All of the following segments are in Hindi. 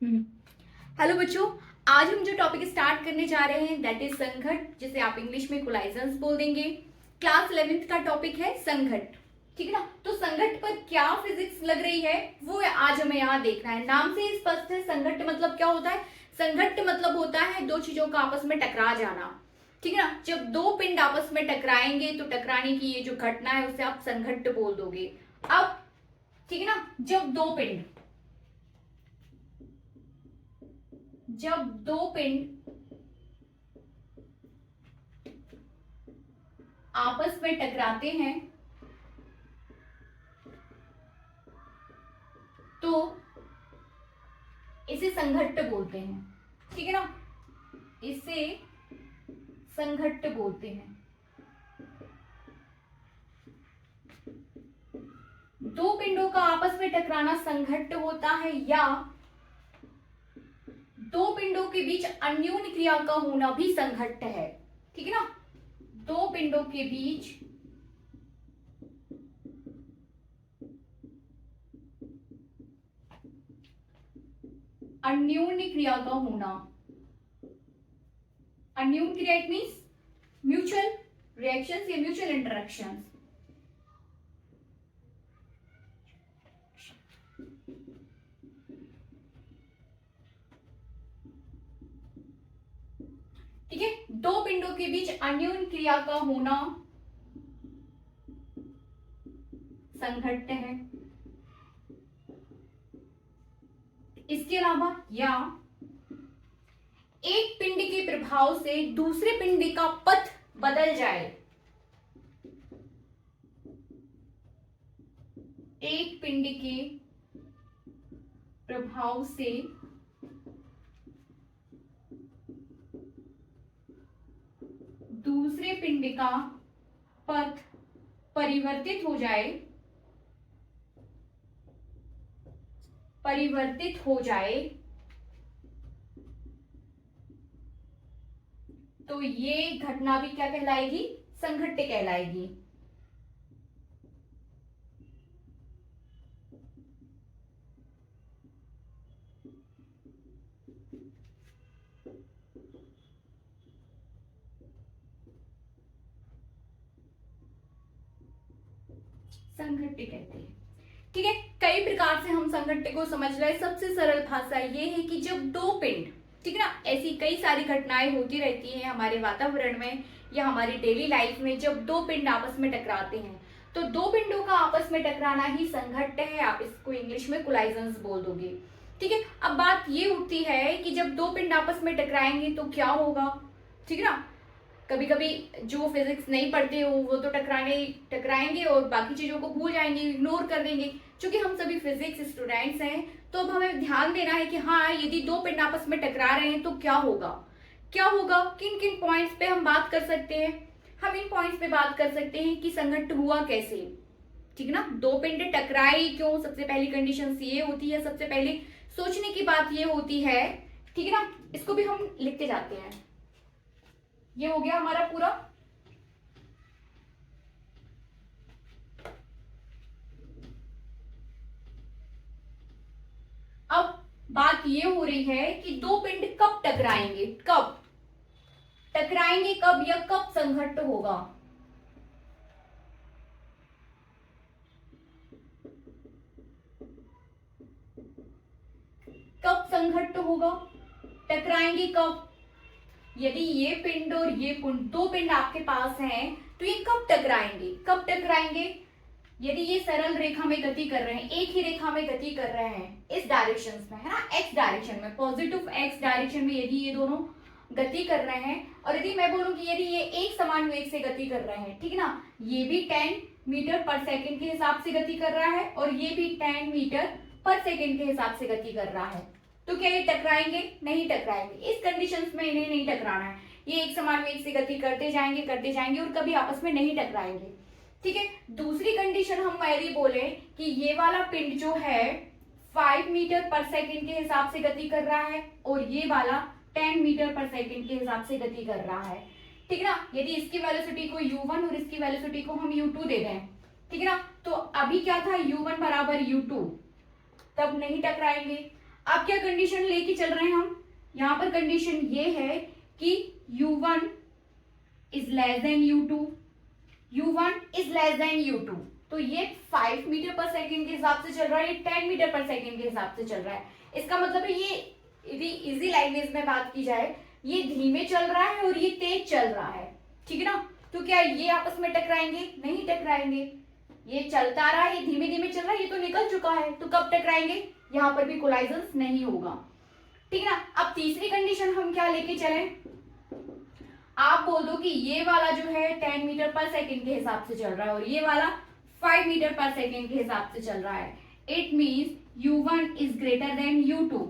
हेलो बच्चों। आज हम जो टॉपिक स्टार्ट करने जा रहे हैं दैट इज संघट, जिसे आप इंग्लिश में कोलाइजन्स बोल देंगे। क्लास 11th का टॉपिक है संघट, ठीक है ना। तो संघट पर क्या फिजिक्स लग रही है वो आज हमें यहाँ देखना है। नाम से ही स्पष्ट है, संघट मतलब क्या होता है। संघट मतलब होता है दो चीजों का आपस में टकरा जाना, ठीक है ना। जब दो पिंड आपस में टकराएंगे तो टकराने की ये जो घटना है उसे आप संघट बोल दोगे। अब ठीक है ना, जब दो पिंड आपस में टकराते हैं तो इसे संघट्ट बोलते हैं, ठीक है ना। इसे संघट्ट बोलते हैं। दो पिंडों का आपस में टकराना संघट्ट होता है, या दो पिंडों के बीच अन्योन्य क्रिया का होना भी संघट्ट है, ठीक है ना। दो पिंडों के बीच अन्योन्य क्रिया का होना, अन्योन्य क्रिया इट मीन्स म्यूचुअल रिएक्शंस या म्यूचुअल इंटरेक्शंस। ठीक है, दो पिंडों के बीच अन्योन्य क्रिया का होना संघट्ट है। इसके अलावा या एक पिंड के प्रभाव से दूसरे पिंड का पथ बदल जाए, एक पिंड के प्रभाव से दूसरे पिंड का पथ परिवर्तित हो जाए, तो ये घटना भी क्या कहलाएगी, संघट्ट कहलाएगी। संघट्ट कहते हैं, ठीक है। कई प्रकार से हम संघट्ट को समझ रहे हैं। सबसे सरल भाषा ये है कि जब दो पिंड, ठीक है ना, ऐसी कई सारी घटनाएं होती रहती हैं हमारे वातावरण में या हमारी डेली लाइफ में। जब दो पिंड आपस में टकराते हैं तो दो पिंडों का आपस में टकराना ही संघट्ट है। आप इसको इंग्लिश में कोलाइजन्स बोल दोगे, ठीक है। अब बात ये उठती है कि जब दो पिंड आपस में टकराएंगे तो क्या होगा, ठीक है ना। कभी कभी जो फिजिक्स नहीं पढ़ते हो वो तो टकराएंगे और बाकी चीजों को भूल जाएंगे, इग्नोर कर देंगे। क्योंकि हम सभी फिजिक्स स्टूडेंट्स हैं तो अब हमें ध्यान देना है कि हाँ, यदि दो पिंड आपस में टकरा रहे हैं तो क्या होगा, किन किन पॉइंट्स पे हम बात कर सकते हैं। हम इन पॉइंट्स पे बात कर सकते हैं कि संघट्ट हुआ कैसे, ठीक है ना। दो पिंड टकराए क्यों, सबसे पहली कंडीशन ये होती है, सबसे पहले सोचने की बात ये होती है, ठीक है ना। इसको भी हम लिखते जाते हैं। ये हो गया हमारा पूरा। अब बात ये हो रही है कि दो पिंड कब टकराएंगे, कब या कब संघट्ट होगा। कब संघट्ट होगा, टकराएंगे कब। यदि ये पिंड और ये पिंड, दो पिंड आपके पास हैं तो ये कब टकराएंगे। यदि ये सरल रेखा में गति कर रहे हैं, एक ही रेखा में गति कर रहे हैं इस डायरेक्शन में, है ना, एक्स डायरेक्शन में, पॉजिटिव एक्स डायरेक्शन में यदि ये दोनों गति कर रहे हैं, और यदि मैं बोलूं कि यदि ये एक समान वेग से गति कर रहे हैं, ठीक है ना, ये भी 10 मीटर पर सेकेंड के हिसाब से गति कर रहा है और ये भी 10 मीटर पर सेकेंड के हिसाब से गति कर रहा है, तो क्या ये टकराएंगे, नहीं टकराएंगे। इस कंडीशंस में इन्हें नहीं टकराना है। ये एक समान वेग से गति करते जाएंगे और कभी आपस में नहीं टकराएंगे, ठीक है। दूसरी कंडीशन हम यदि बोले कि ये वाला पिंड जो है 5 मीटर पर सेकेंड के हिसाब से गति कर रहा है और ये वाला 10 मीटर पर सेकेंड के हिसाब से गति कर रहा है, ठीक है ना। यदि इसकी वेलोसिटी को u1 और इसकी वेलोसिटी को हम u2 दे दें, ठीक है ना, तो अभी क्या था u1 बराबर u2, तब नहीं टकराएंगे। अब क्या कंडीशन लेके चल रहे हैं हम, यहाँ पर कंडीशन ये है कि u1 is less than u2, u1 is less than u2। तो ये 5 मीटर पर सेकेंड के हिसाब से चल रहा है, ये 10 मीटर पर सेकेंड के हिसाब से चल रहा है। इसका मतलब है ये यदि इजी लैंग्वेज में बात की जाए, ये धीमे चल रहा है और ये तेज चल रहा है, ठीक है ना। तो क्या ये आपस में टकराएंगे? नहीं टकराएंगे। ये चलता रहा है, ये धीमे धीमे चल रहा है, ये तो निकल चुका है, तो कब टकराएंगे? यहाँ पर भी कोलाइजन नहीं होगा, ठीक है ना। अब तीसरी कंडीशन हम क्या लेके चले, आप बोल दो कि ये वाला जो है 10 मीटर पर सेकेंड के हिसाब से चल रहा है और ये वाला 5 मीटर पर सेकेंड के हिसाब से चल रहा है। It means u1 is greater than u2,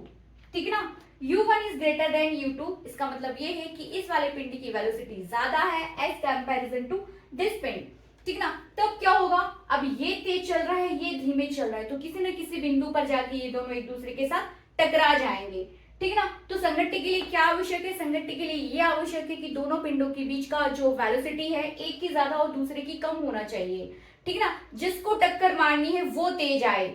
ठीक है ना। u1 is greater than u2, इसका मतलब ये है कि इस वाले पिंड की वेलोसिटी ज्यादा है एज कंपैरिजन टू दिस पिंड, ठीक ना। तब क्या होगा, अब ये तेज चल रहा है, ये धीमे चल रहा है, तो किसी न किसी बिंदु पर जाके ये दोनों एक दूसरे के साथ टकरा जाएंगे, ठीक है ना। तो संगठन के लिए क्या आवश्यक है, संगठन के लिए ये आवश्यक है कि दोनों पिंडों के बीच का जो वेलोसिटी है एक की ज्यादा और दूसरे की कम होना चाहिए, ठीक है ना। जिसको टक्कर मारनी है वो तेज आए,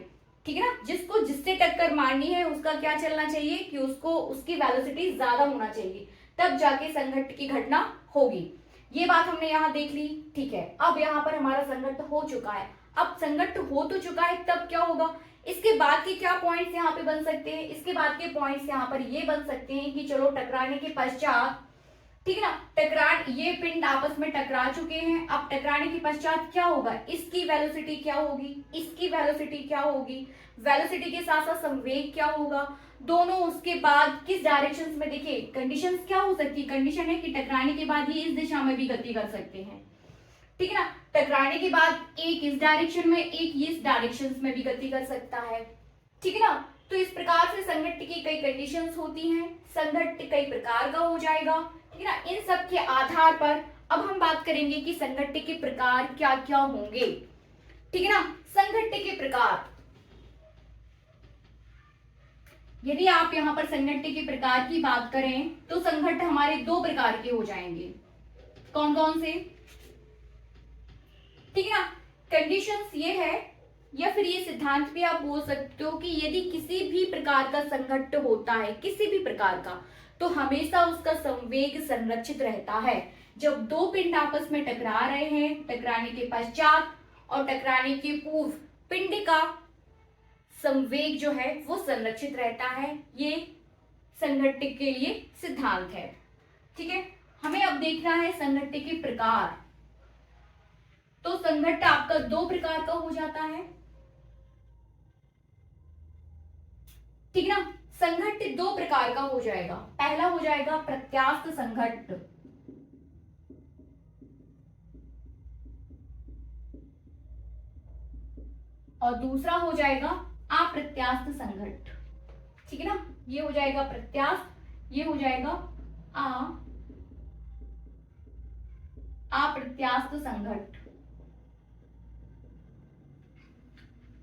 ठीक है ना। जिससे टक्कर मारनी है उसका क्या चलना चाहिए कि उसको उसकी वेलोसिटी ज्यादा होना चाहिए, तब जाके संघट्ट की घटना होगी। ये बात हमने यहाँ देख ली, ठीक है। अब यहाँ पर हमारा संघट्ट हो चुका है। अब संघट्ट हो तो चुका है, तब क्या होगा, इसके बाद के क्या पॉइंट्स यहाँ पे बन सकते हैं, इसके बाद के पॉइंट्स यहाँ पर ये बन सकते हैं कि चलो टकराने के पश्चात, ठीक है ना, ये पिंड आपस में टकरा चुके हैं। अब टकराने के पश्चात क्या होगा, इसकी वेलोसिटी क्या होगी, इसकी वेलोसिटी क्या होगी, वेलोसिटी के साथ साथ संवेग क्या होगा, दोनों उसके बाद किस डायरेक्शंस में, देखिए कंडीशंस क्या हो सकती है, कंडीशन है कि टकराने के बाद ये इस दिशा में भी गति कर सकते हैं, ठीक है ना। टकराने के बाद एक इस डायरेक्शन में, एक इस डायरेक्शन में भी गति कर सकता है, ठीक है ना। तो इस प्रकार से संघट्ट की कई कंडीशंस होती हैं, संघट्ट कई प्रकार का हो जाएगा, ठीक है ना। इन सब के आधार पर अब हम बात करेंगे कि संघट्ट के प्रकार क्या क्या होंगे, ठीक है ना। संघट्ट के प्रकार, यदि आप यहाँ पर संघट्ट के प्रकार की बात करें तो संघट्ट हमारे दो प्रकार के हो जाएंगे। कौन कौन से, ठीक है ना। कंडीशंस ये है या फिर ये सिद्धांत भी आप बोल सकते हो कि यदि किसी भी प्रकार का संघट्ट होता है, किसी भी प्रकार का, तो हमेशा उसका संवेग संरक्षित रहता है। जब दो पिंड आपस में टकरा रहे हैं, टकराने के पश्चात और टकराने के पूर्व पिंड का संवेग जो है वो संरक्षित रहता है। ये संघट्ट के लिए सिद्धांत है, ठीक है। हमें अब देखना है संघट्ट के प्रकार। तो संघट्ट आपका दो प्रकार का हो जाता है, ठीक है ना। संघट्ट दो प्रकार का हो जाएगा, पहला हो जाएगा प्रत्यास्थ संघट्ट और दूसरा हो जाएगा अप्रत्यास्थ संघट्ट, ठीक है ना। ये हो जाएगा प्रत्यास्थ, ये हो जाएगा अप्रत्यास्थ संघट्ट,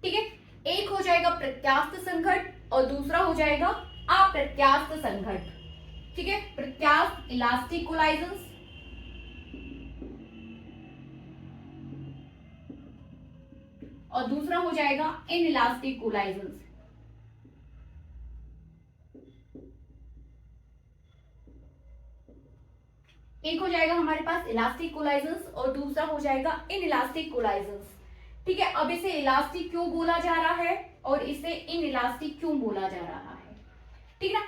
ठीक है। एक हो जाएगा प्रत्यास्थ संघट्ट और दूसरा हो जाएगा अप्रत्यास्थ संघट्ट, ठीक है। प्रत्यास्थ इलास्टिक कोलाइजन्स और दूसरा हो जाएगा इनइलास्टिक कोलाइजन्स। एक हो जाएगा हमारे पास इलास्टिक कोलाइजन्स और दूसरा हो जाएगा इनइलास्टिक कोलाइजन्स, ठीक है। अब इसे इलास्टिक क्यों बोला जा रहा है और इसे इनइलास्टिक क्यों बोला जा रहा है, ठीक है ना।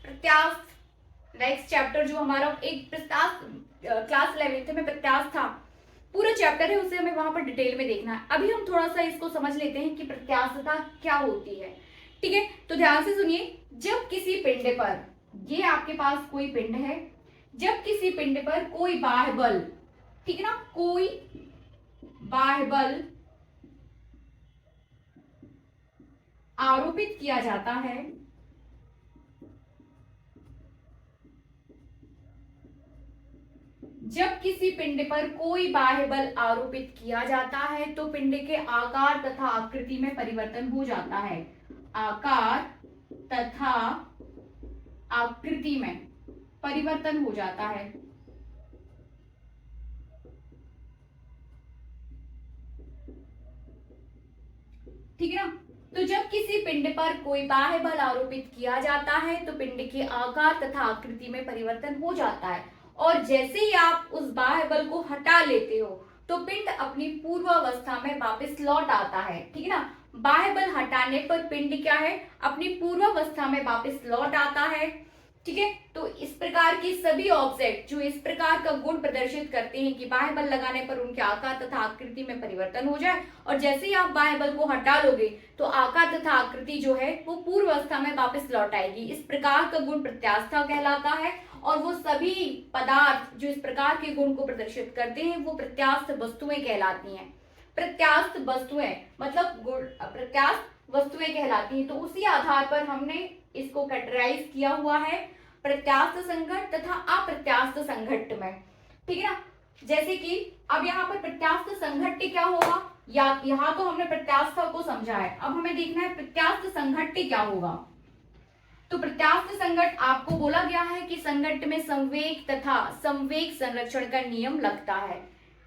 प्रत्यास्थ नेक्स्ट चैप्टर जो हमारा एक प्रत्यास्थ क्लास 11th में प्रत्यास्थ था, पूरा चैप्टर है, उसे हमें वहां पर डिटेल में देखना है। अभी हम थोड़ा सा इसको समझ लेते हैं कि प्रत्यास्थता क्या होती है, ठीक है। तो ध्यान से सुनिए, जब किसी पिंड पर, ये आपके पास कोई पिंड है, जब किसी पिंड पर कोई बाह्य बल, ठीक है ना, कोई बाह्य बल आरोपित किया जाता है, जब किसी पिंड पर कोई बाह्य बल आरोपित किया जाता है तो पिंड के आकार तथा आकृति में परिवर्तन हो जाता है, आकार तथा आकृति में परिवर्तन हो जाता है, ठीक है ना। तो जब किसी पिंड पर कोई बाह्य बल आरोपित किया जाता है तो पिंड के आकार तथा आकृति में परिवर्तन हो जाता है, और जैसे ही आप उस बाह्य बल को हटा लेते हो तो पिंड अपनी पूर्वावस्था में वापस लौट आता है। ठीक है ना, बाह्य बल हटाने पर पिंड क्या है, अपनी पूर्वावस्था में वापस लौट आता है। ठीक है, तो इस प्रकार के सभी ऑब्जेक्ट जो इस प्रकार का गुण प्रदर्शित करते हैं कि बाह्य बल लगाने पर उनके आकार तथा आकृति में परिवर्तन हो जाए, और जैसे ही आप बाह्य बल को हटा लोगे तो आकार तथा आकृति जो है वो पूर्व अवस्था में वापस लौट आएगी। इस प्रकार का गुण प्रत्यास्था कहलाता है, और वो सभी पदार्थ जो इस प्रकार के गुण को प्रदर्शित करते हैं वो प्रत्यास्थ वस्तुएं कहलाती हैं। प्रत्यास्थ वस्तुएं मतलब प्रत्यास्थ वस्तुएं कहलाती हैं। तो उसी आधार पर हमने इसको कैटेगराइज किया हुआ है प्रत्यास्थ संघट्ट तथा अप्रत्यास्थ संघट्ट में। ठीक है ना, जैसे कि अब यहाँ पर प्रत्यास्थ संघट्ट क्या होगा, या यहाँ तो हमने प्रत्यास्थ को समझा है, अब हमें देखना है प्रत्यास्थ संघट्ट क्या होगा। तो प्रत्यास्थ संघट्ट आपको बोला गया है कि संघट्ट में संवेग तथा संवेग संरक्षण का नियम लगता है।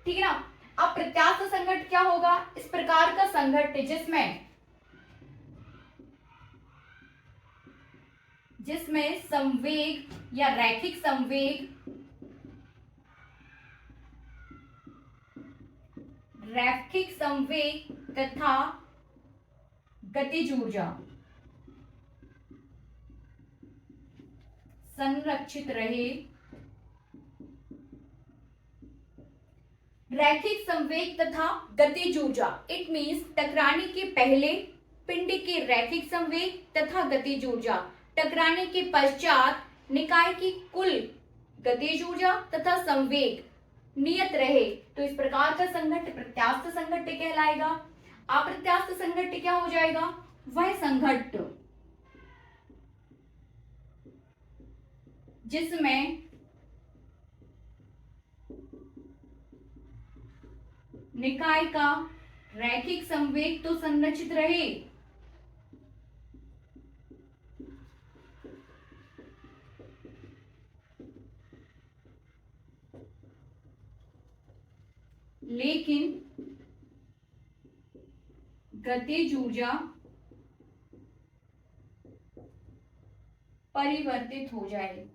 ठीक है ना, अब प्रत्यास्थ संघट्ट क्या होगा, इस प्रकार का संघट्ट जिसमें संवेग या रैखिक संवेग तथा गतिज ऊर्जा संरक्षित रहे। रैखिक संवेग तथा गतिज ऊर्जा इट मीन्स टकराने के पहले पिंड के रैखिक संवेग तथा गतिज ऊर्जा, टकराने के पश्चात निकाय की कुल गतिज ऊर्जा तथा संवेग नियत रहे, तो इस प्रकार का संघट्ट प्रत्यास्थ संघट्ट कहलाएगा। अप्रत्यास्थ संघट्ट क्या हो जाएगा, वह संघट्ट जिसमें निकाय का रैखिक संवेग तो संरक्षित रहे, लेकिन गतिज ऊर्जा परिवर्तित हो जाए।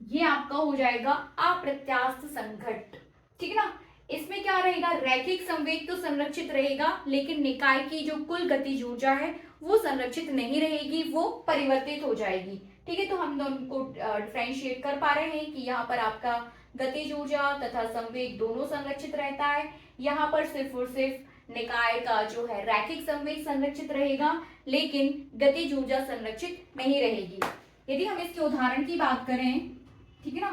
ये आपका हो जाएगा अप्रत्यास्थ संघट्ट। ठीक है ना, इसमें क्या रहेगा, रैखिक संवेग तो संरक्षित रहेगा लेकिन निकाय की जो कुल गतिज ऊर्जा है वो संरक्षित नहीं रहेगी, वो परिवर्तित हो जाएगी। ठीक है, तो हम दोनों को डिफरेंशिएट कर पा रहे हैं कि यहाँ पर आपका गतिज ऊर्जा तथा संवेग दोनों संरक्षित रहता है, यहाँ पर सिर्फ और सिर्फ निकाय का जो है रैखिक संवेग संरक्षित रहेगा लेकिन गतिज ऊर्जा संरक्षित नहीं रहेगी। यदि हम इसके उदाहरण की बात करें, ठीक है ना,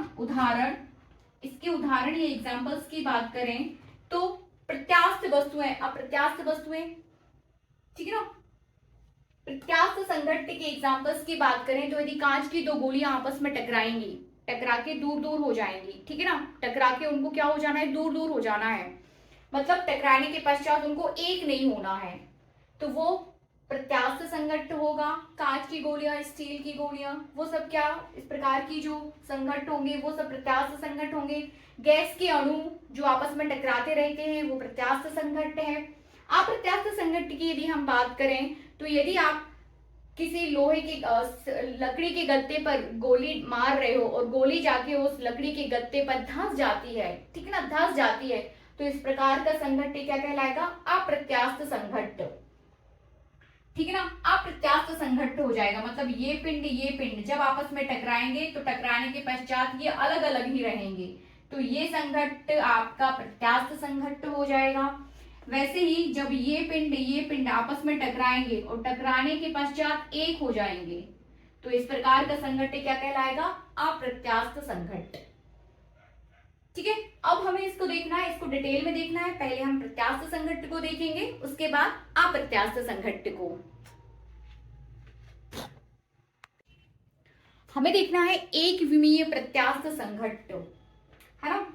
इसके उदाहरण या एग्जांपल्स की बात करें तो प्रत्यास्थ वस्तुएं, अप्रत्यास्थ वस्तुएं, ठीक है ना, प्रत्यास्थ संघट्ट के एग्जांपल्स की बात करें तो यदि कांच की दो गोलियां आपस में टकराएंगी, टकरा के दूर दूर हो जाएंगी, ठीक है ना, टकरा के उनको क्या हो जाना है, दूर दूर हो जाना है, मतलब टकराने के पश्चात उनको एक नहीं होना है, तो वो प्रत्यास्थ संघट्ट होगा। कांच की गोलियां, स्टील की गोलियां, वो सब क्या इस प्रकार की जो संघट्ट होंगे वो सब प्रत्यास्थ संघट्ट होंगे। गैस के अणु जो आपस में टकराते रहते हैं वो प्रत्यास्थ संघट्ट है। अप्रत्यास्थ संघट्ट की यदि हम बात करें तो यदि आप किसी लोहे के लकड़ी के गत्ते पर गोली मार रहे हो और गोली जाके उस लकड़ी के गत्ते पर धंस जाती है, ठीक है ना, धंस जाती है, तो इस प्रकार का संघट्ट क्या कहलाएगा, अप्रत्यास्थ संघट्ट। ठीक है ना, अप्रत्यास्थ संघट्ट हो जाएगा, मतलब ये पिंड जब आपस में टकराएंगे तो टकराने के पश्चात ये अलग अलग ही रहेंगे, तो ये संघट्ट आपका प्रत्यास्थ संघट्ट हो जाएगा। वैसे ही जब ये पिंड आपस में टकराएंगे और टकराने के पश्चात एक हो जाएंगे तो इस प्रकार का संघट्ट क्या कहलाएगा, अप्रत्यास्थ संघट्ट। ठीक है, अब हमें इसको देखना है, इसको डिटेल में देखना है। पहले हम प्रत्यास्थ संघट्ट को देखेंगे, उसके बाद अप्रत्यास्थ संघट्ट को। हमें देखना है एक विमीय प्रत्यास्थ संघट्ट, है ना।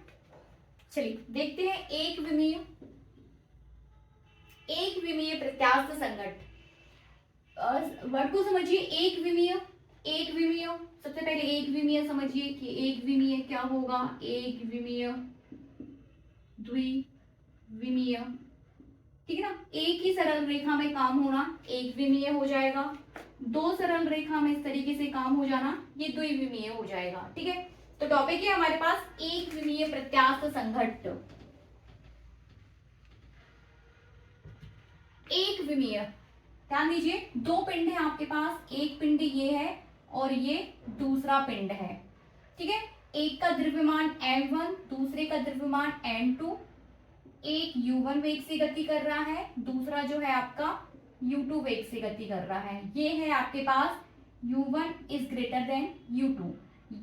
चलिए देखते हैं एक विमीय प्रत्यास्थ संघट्ट। वर्ड को समझिए, एक विमीय, सबसे पहले एक विमीय समझिए कि एक विमीय क्या होगा, एक विमीय द्विविमीय, ठीक है ना। एक ही सरल रेखा में काम होना एक विमीय हो जाएगा, दो सरल रेखा में इस तरीके से काम हो जाना ये द्विविमीय हो जाएगा, ठीक है। तो टॉपिक है हमारे पास एक विमीय प्रत्यास्थ संघट्ट। एक विमीय, ध्यान दीजिए, दो पिंड है आपके पास, एक पिंड ये है और ये दूसरा पिंड है, ठीक है। एक का द्रव्यमान m1, दूसरे का द्रव्यमान m2, एक u1 वेग से गति कर रहा है, दूसरा जो है आपका u2 वेग से गति कर रहा है। ये है आपके पास u1 is greater than u2।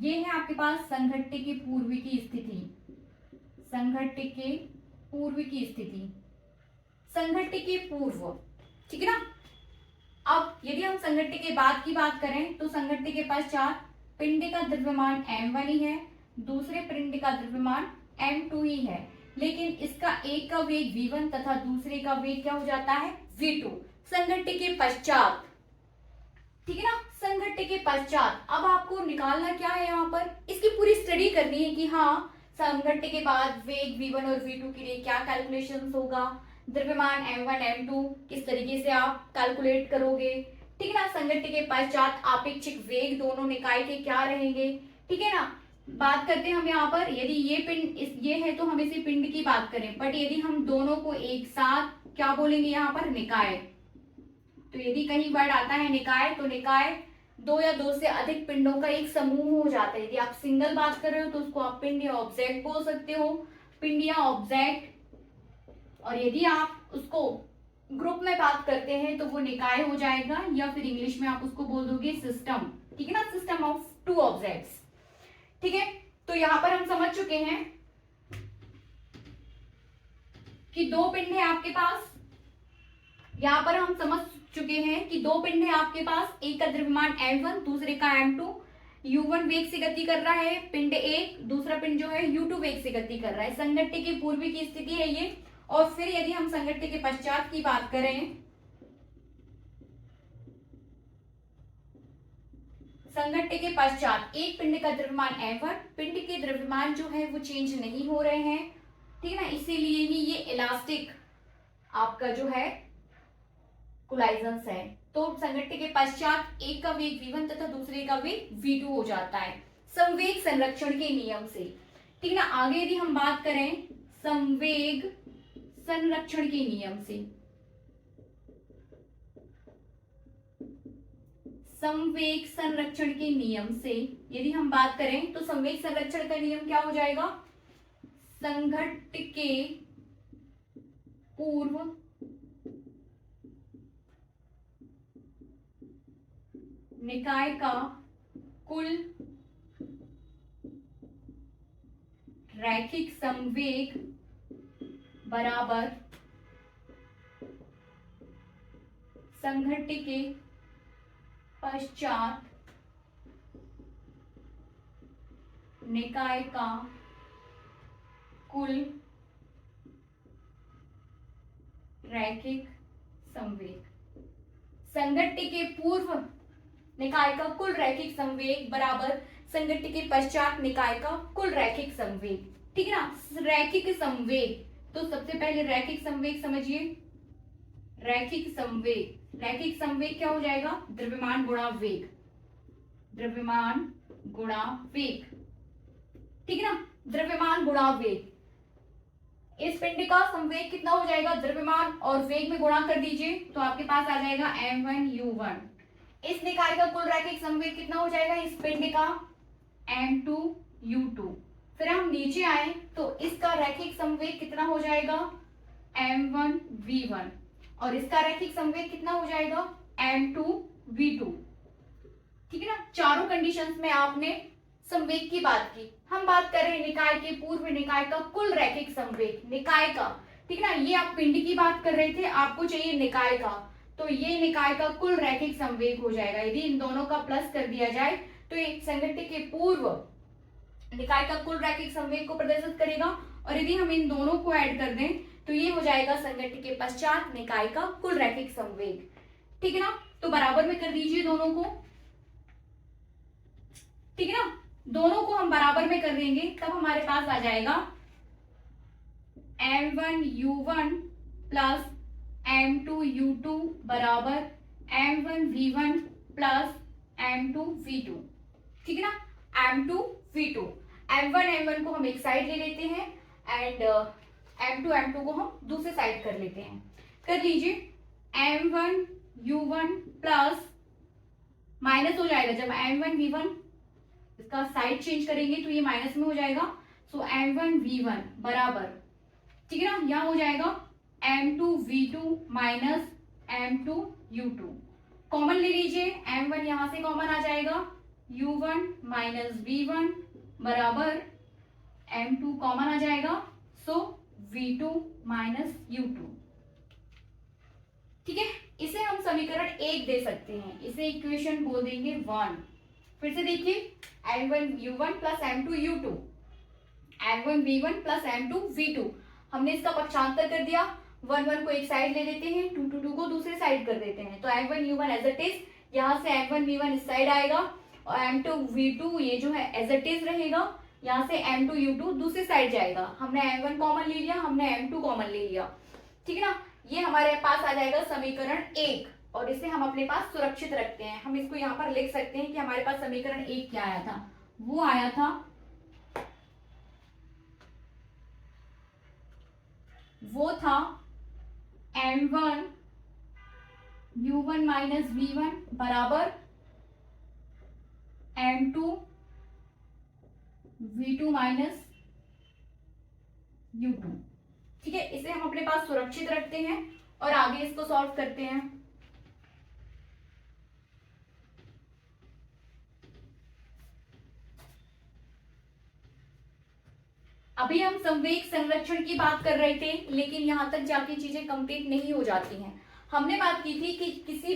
ये है आपके पास संघट्ट के पूर्व की स्थिति, संघट्ट के पूर्व की स्थिति, संघट्ट के पूर्व, ठीक है ना। अब यदि हम संघट्ट के बाद की बात करें तो संघट्ट के पश्चात पिंड का द्रव्यमान m1 ही है, दूसरे पिंड का द्रव्यमान m2 ही है, लेकिन इसका एक का वेग v1 तथा दूसरे का वेग क्या हो जाता है v2 संघट्ट के पश्चात, ठीक है ना। संघट्ट के पश्चात अब आपको निकालना क्या है, यहाँ पर इसकी पूरी स्टडी करनी है कि हाँ संघट्ट के बाद वेग v1 और v2 के लिए क्या कैलकुलेशंस होगा, द्रव्यमान m1 m2 किस तरीके से आप कैलकुलेट करोगे, ठीक है ना। संघट्ट के पश्चात आपेक्षिक वेग दोनों निकाय के क्या रहेंगे, ठीक है ना। बात करते हैं हम यहाँ पर, यदि ये पिंड ये है तो हम इसी पिंड की बात करें, बट यदि हम दोनों को एक साथ क्या बोलेंगे यहाँ पर निकाय, तो यदि कहीं वर्ड आता है निकाय तो निकाय दो या दो से अधिक पिंडों का एक समूह हो जाता है। यदि आप सिंगल बात कर रहे हो तो उसको आप पिंड या ऑब्जेक्ट बोल सकते हो, पिंड या ऑब्जेक्ट। और यदि आप उसको ग्रुप में बात करते हैं तो वो निकाय हो जाएगा, या फिर इंग्लिश में आप उसको बोल दोगे सिस्टम, ठीक है ना, सिस्टम ऑफ टू ऑब्जेक्ट्स, ठीक है। तो यहां पर हम समझ चुके हैं कि दो पिंड है आपके पास, यहां पर हम समझ चुके हैं कि दो पिंड है आपके पास, एक का द्रव्यमान m1 दूसरे का m2, u1 वेग से गति कर रहा है पिंड एक, दूसरा पिंड जो है u2 वेग से गति कर रहा है। संघट्ट की पूर्व की स्थिति है ये। और फिर यदि हम संघट्ट के पश्चात की बात करें, संघट्ट के पश्चात एक पिंड का द्रव्यमान m1, पिंड के द्रव्यमान जो है वो चेंज नहीं हो रहे हैं, ठीक है ना, इसीलिए ही ये इलास्टिक आपका जो है कोलाइजन्स है। तो संघट्ट के पश्चात एक का वेग v1 तथा दूसरे का वेग v2 हो जाता है संवेग संरक्षण के नियम से, ठीक है ना। आगे यदि हम बात करें संवेग संरक्षण के नियम से, संवेग संरक्षण के नियम से यदि हम बात करें तो संवेग संरक्षण का नियम क्या हो जाएगा, संघट्ट के पूर्व निकाय का कुल रैखिक संवेग बराबर संघट्ट के पश्चात निकाय का कुल रैखिक संवेग। संघट्ट के पूर्व निकाय का कुल रैखिक संवेग बराबर संघट्ट के पश्चात निकाय का कुल रैखिक संवेग, ठीक है ना। रैखिक संवेग, तो सबसे पहले रैखिक संवेग समझिए, रैखिक संवेग, रैखिक संवेग क्या हो जाएगा, द्रव्यमान गुणा वेग, द्रव्यमान गुणा वेग, ठीक है ना, द्रव्यमान गुणा वेग। इस पिंड का संवेग कितना हो जाएगा, द्रव्यमान और वेग में गुणा कर दीजिए तो आपके पास आ जाएगा m1 u1। इस निकाय का कुल रैखिक संवेग कितना हो जाएगा, इस पिंड का m2 u2। फिर हम नीचे आए तो इसका रैखिक संवेग कितना हो जाएगा m1 v1, और इसका रैखिक संवेग कितना हो जाएगा m2 v2, ठीक है ना। चारों कंडीशंस में आपने संवेग की बात की। हम बात कर रहे हैं निकाय के पूर्व निकाय का कुल रैखिक संवेग, निकाय का, ठीक है ना। ये आप पिंड की बात कर रहे थे, आपको चाहिए निकाय का, तो ये निकाय का कुल रैखिक संवेग हो जाएगा। यदि इन दोनों का प्लस कर दिया जाए तो ये संघट्ट के पूर्व निकाय का कुल रैखिक संवेग को प्रदर्शित करेगा, और यदि हम इन दोनों को ऐड कर दें तो ये हो जाएगा संघट्ट के पश्चात निकाय का कुल रैखिक संवेग, ठीक है ना। तो बराबर में कर दीजिए दोनों को, ठीक है ना। दोनों को हम बराबर में कर देंगे तब हमारे पास आ जाएगा m1u1 प्लस m2u2 बराबर m1v1 प्लस m2v2। ठीक है ना, m2v2, m1 को हम एक साइड ले लेते हैं एंड m2 को हम दूसरे साइड कर लेते हैं। कर लीजिए, m1u1 प्लस माइनस हो जाएगा जब m1v1 इसका साइड चेंज करेंगे तो ये माइनस में हो जाएगा। सो m1v1 बराबर, ठीक है ना, यहां हो जाएगा m2v2 माइनस m2u2। कॉमन ले लीजिए, m1 यहां से कॉमन आ जाएगा, u1 माइनस v1 बराबर m2 कॉमन आ जाएगा, सो v2 माइनस u2। ठीक है, इसे हम समीकरण 1 दे सकते हैं, इसे इक्वेशन बोल देंगे 1। फिर से देखिए, m1u1 plus m2u2, m1v1 plus m2v2, हमने इसका पक्षांतर कर दिया, 1 को एक साइड ले लेते हैं, 2 को दूसरे साइड कर देते हैं, तो m1u1 एज इट इज, यहाँ से m1v1 इस साइड आएगा और m2v2 ये जो है एज इट इज रहेगा, यहाँ से m2u2 दूसरी साइड जाएगा। हमने m1 कॉमन ले लिया, हमने m2 कॉमन ले लिया, ठीक है ना, ये हमारे पास आ जाएगा समीकरण 1 और इसे हम अपने पास सुरक्षित रखते हैं। हम इसको यहाँ पर लिख सकते हैं कि हमारे पास समीकरण 1 क्या आया था, वो आया था m1 u1 माइनस v1 बराबर m2 v2 माइनस u2। ठीक है, इसे हम अपने पास सुरक्षित रखते हैं और आगे इसको सॉल्व करते हैं। अभी हम संवेग संरक्षण की बात कर रहे थे, लेकिन यहां तक जाके चीजें कंप्लीट नहीं हो जाती हैं। हमने बात की थी कि किसी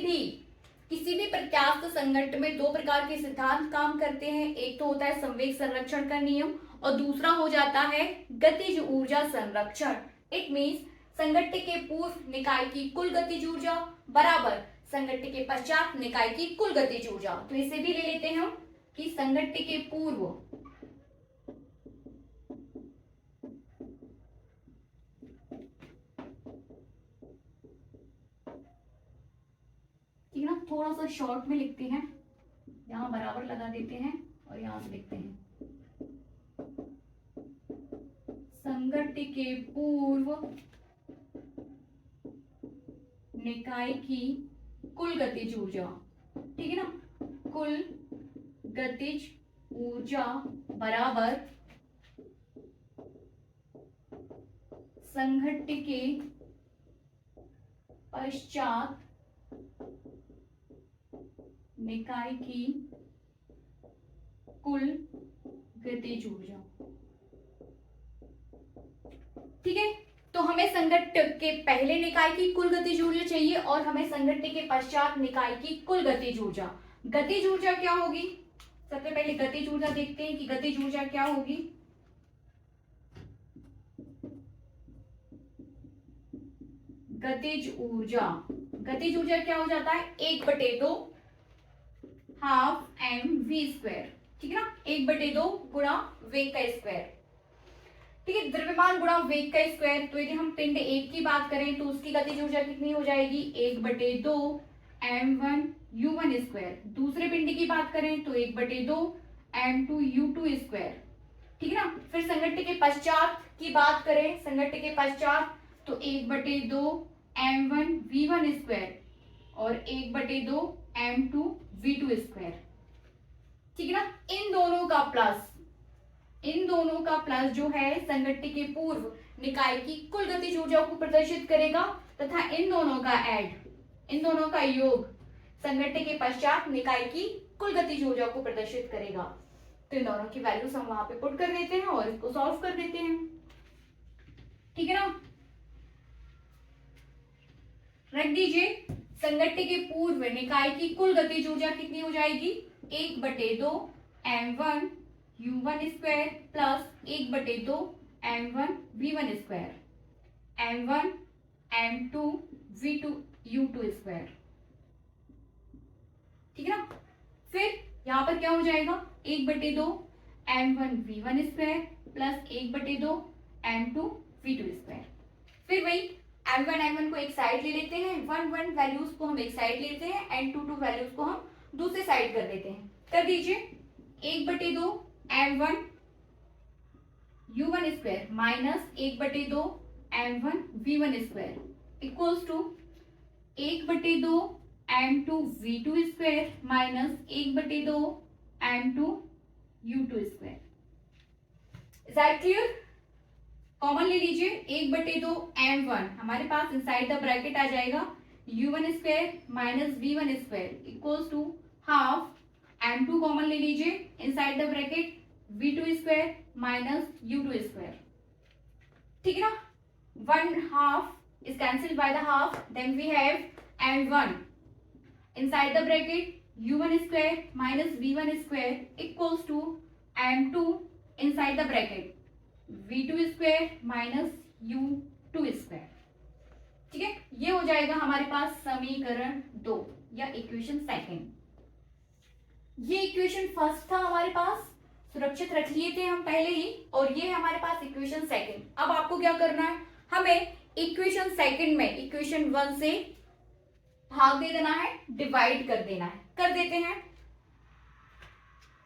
भी प्रत्यास्थ संघट्ट में दो प्रकार के सिद्धांत काम करते हैं। एक तो होता है संवेग संरक्षण का नियम और दूसरा हो जाता है गतिज ऊर्जा संरक्षण। इट मीन्स संघट्ट के पूर्व निकाय की कुल गतिज ऊर्जा बराबर संघट्ट के पश्चात निकाय की कुल गतिज ऊर्जा। तो इसे भी ले लेते हैं हम कि संघट्ट के पूर्व ठीक है ना, थोड़ा सा शॉर्ट में लिखते हैं, यहां बराबर लगा देते हैं और यहां से लिखते हैं संघट्ट के पूर्व निकाय की कुल गतिज ऊर्जा। ठीक है ना, कुल गतिज ऊर्जा बराबर संघट्ट के पश्चात निकाय की कुल गतिज ऊर्जा। ठीक है, तो हमें संघट्ट के पहले निकाय की कुल गतिज ऊर्जा चाहिए और हमें संघट्ट के पश्चात निकाय की कुल गतिज ऊर्जा। गतिज ऊर्जा क्या होगी, सबसे पहले गतिज ऊर्जा देखते हैं कि गतिज ऊर्जा क्या होगी। गतिज ऊर्जा क्या हो जाता है, 1/2 हाफ mv²। ठीक है ना, 1/2 गुणा वेग का स्क्वायर। ठीक है, द्रव्यमान गुणा वेग का स्क्वायर। तो यदि हम पिंड 1 की बात करें तो उसकी गतिज ऊर्जा कितनी हो जाएगी, 1/2 m1u1²। दूसरे पिंड की बात करें तो 1/2 m2u2²। ठीक है ना, फिर संघट्ट के पश्चात की बात करें, संघट्ट के पश्चात तो 1/2 m1v1² और 1/2 m2v2²। ठीक है ना, इन दोनों का प्लस जो है संघट्ट के पूर्व निकाय की कुल गतिज ऊर्जा को प्रदर्शित करेगा तथा इन दोनों का योग संघट्ट के पश्चात निकाय की कुल गतिज ऊर्जा को प्रदर्शित करेगा। तो इन दोनों की वैल्यूज हम वहां पे पुट कर देते हैं और इसको सॉल्व कर देते हैं। ठीक है ना, रख दीजिए, संघट्ट के पूर्व निकाय की कुल गतिज ऊर्जा कितनी हो जाएगी, 1/2 m1u1² plus 1/2 m1v1², m1 m2 v2u2²। ठीक है ना, फिर यहां पर क्या हो जाएगा, 1/2 m1v1² plus 1/2 m2 v2 square. फिर वही m1 को एक साइड ले लेते हैं, 1 वैल्यूज को हम एक साइड लेते हैं एंड 2 वैल्यूज को हम दूसरे साइड कर देते हैं। कर दीजिए 1/2 m1 u1 square minus 1/2 m1 v1 square equals to 1/2 m2 v2 square minus 1/2 m2 u2 square. Is that clear? Common ले लीजिए 1/2 m1 हमारे पास इनसाइड द ब्रैकेट आ जाएगा u1 square minus v1 square equals to half m2 common ले लीजिए inside the bracket v2 square minus u2 square. ठीक है ना? 1/2 is cancelled by the half, then we have m1 inside the bracket u1 square minus v1 square equals to m2 inside the bracket v2 square minus u2 square। ठीक है, ये हो जाएगा हमारे पास समीकरण 2 या इक्वेशन सेकंड। ये इक्वेशन फर्स्ट था हमारे पास, सुरक्षित रख लिए थे हम पहले ही, और ये है हमारे पास इक्वेशन सेकंड। अब आपको क्या करना है, हमें इक्वेशन सेकंड में इक्वेशन 1 से भाग दे देना है, डिवाइड कर देना है। कर देते हैं,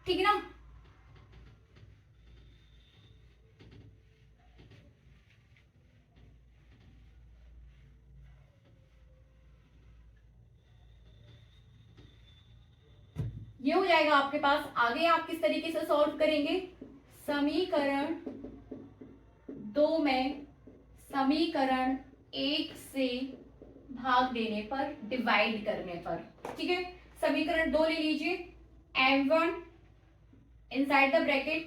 ठीक है ना? ये हो जाएगा आपके पास। आगे आप किस तरीके से सॉल्व करेंगे, समीकरण 2 में समीकरण 1 से भाग देने पर, डिवाइड करने पर। ठीक है, समीकरण 2 ले लीजिए, m1 inside the bracket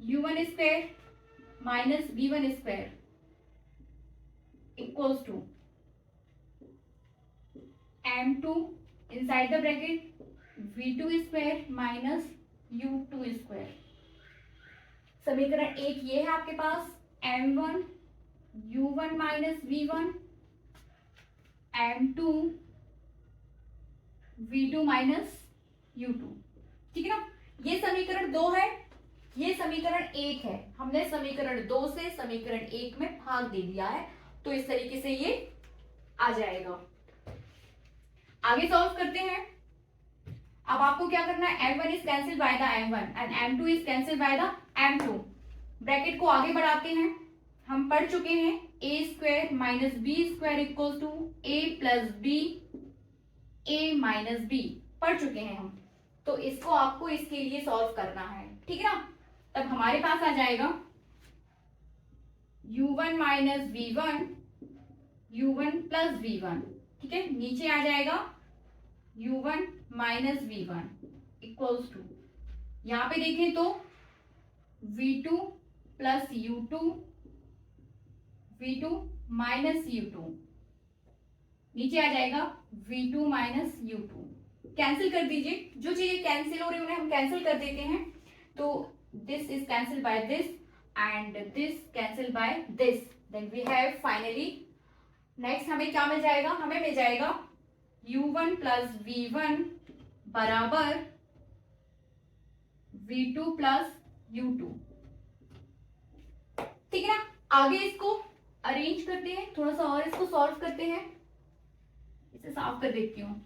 u1 square minus v1 square equals to m2 inside the bracket v2 square minus u2 square. समीकरण 1 ये है आपके पास, m1 u1 minus v1 m2 v2 minus u2। ठीक है ना? ये समीकरण 2 है, ये समीकरण 1 है। हमने समीकरण 2 से समीकरण 1 में भाग दे दिया है, तो इस तरीके से ये आ जाएगा। आगे सॉल्व करते हैं। अब आपको क्या करना है, m1 is cancel by the m1 and m2 is cancel by the m2। Bracket को आगे बढ़ाते हैं। हम पढ़ चुके हैं a square minus B square equals to a plus B a minus B, पढ़ चुके हैं हम। तो इसको आपको इसके लिए सॉल्व करना है, ठीक है ना? तब हमारे पास आ जाएगा u1 minus v1 u1 plus v1। ठीक है, नीचे आ जाएगा u1 minus v1 equals to, यहां पे देखें तो v2 plus u2 v2 minus u2, नीचे आ जाएगा v2 माइनस u2। कैंसिल कर दीजिए, जो चीजें कैंसिल हो रही है उन्हें हम कैंसिल कर देते हैं। तो this is cancel by this and this cancel by this, then we have finally next हमें क्या मिल जाएगा, हमें मिल जाएगा u1 प्लस v1 बराबर v2 प्लस u2। ठीक है ना? आगे इसको अरेंज करते हैं, थोड़ा सा और इसको सॉल्व करते हैं। इसे साफ कर देती हूँ।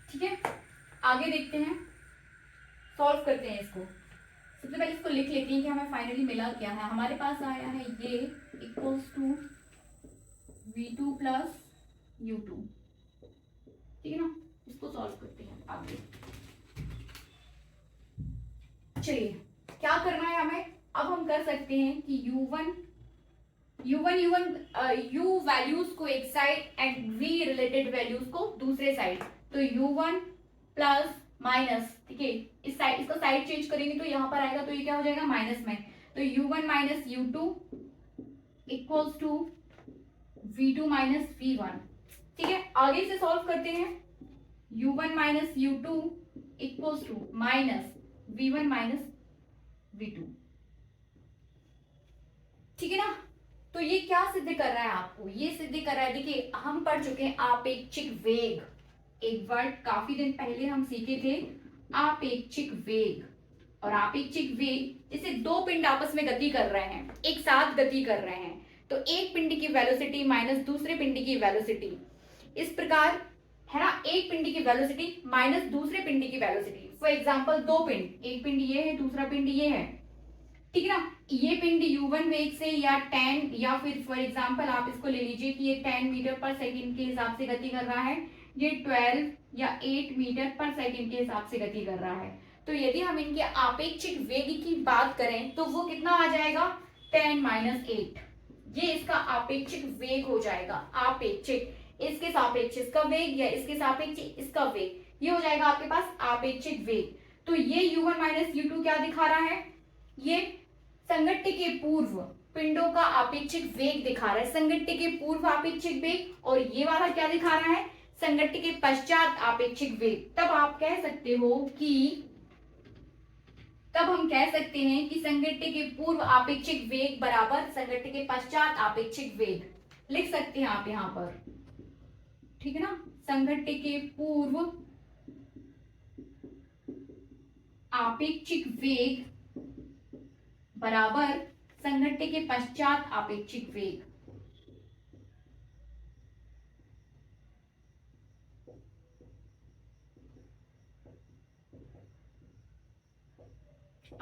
ठीक है, आगे देखते हैं, सॉल्व करते हैं इसको। सबसे पहले इसको लिख लेते हैं कि हमें फाइनली मिला क्या है। हमारे पास आया है ये equals to v2 plus u2। ठीक है ना? इसको सॉल्व करते हैं आगे। चलिए, क्या करना है हमें, अब हम कर सकते हैं कि u वैल्यूज को एक side and v related values को दूसरे साइड। तो u1 प्लस माइनस, ठीक है, इस साइड, इसका साइड चेंज करेंगे तो यहां पर आएगा, तो ये क्या हो जाएगा, माइनस में। तो u1 minus u2 equals to v2 minus v1। ठीक है, आगे से सॉल्व करते हैं। u1 minus u2 equals to minus v1 minus v2। ठीक है ना? तो ये क्या सिद्ध कर रहा है आपको, ये सिद्ध कर रहा है, देखिए हम पढ़ चुके हैं आपेक्षिक वेग, एक वर्ड काफी दिन पहले हम सीखे थे, आपेक्षिक वेग। और आपेक्षिक वेग जैसे दो पिंड आपस में गति कर रहे हैं, एक साथ गति कर रहे हैं, तो एक पिंड की वेलोसिटी माइनस दूसरे पिंड की वेलोसिटी, इस प्रकार है ना, एक पिंड की वेलोसिटी माइनस दूसरे पिंड की वेलोसिटी। फॉर एग्जांपल दो पिंड, एक पिंड ये है, दूसरा पिंड ये है, ठीक है ना, ये पिंड u1 वेग से या 10 या फिर फॉर एग्जांपल आप इसको ले लीजिए कि ये 10 मीटर पर सेकंड के हिसाब से गति कर रहा है, ये 12 या 8 मीटर पर सेकंड के हिसाब से गति कर रहा है। तो यदि हम इनके आपेक्षिक वेग की बात करें तो वो कितना आ जाएगा, 10 माइनस 8, ये इसका आपेक्षिक वेग हो जाएगा। आपेक्षिक, इसके सापेक्ष इसका वेग या इसके सापेक्ष इसका वेग, ये हो जाएगा आपके पास आपेक्षिक वेग। तो ये u1 माइनस u2 क्या दिखा रहा है, ये संघट्ट के पूर्व पिंडों का आपेक्षिक वेग दिखा रहा है, संघट्ट के पूर्व आपेक्षिक वेग, और ये वाला क्या दिखा रहा है, संघट्ट के पश्चात आपेक्षिक वेग। तब आप कह सकते हो कि, तब हम कह सकते हैं कि संघट्ट के पूर्व आपेक्षिक वेग बराबर संघट्ट के पश्चात आपेक्षिक वेग, लिख सकते हैं आप यहां पर, ठीक है ना, संघट्ट के पूर्व आपेक्षिक वेग बराबर संघट्ट के पश्चात आपेक्षिक वेग।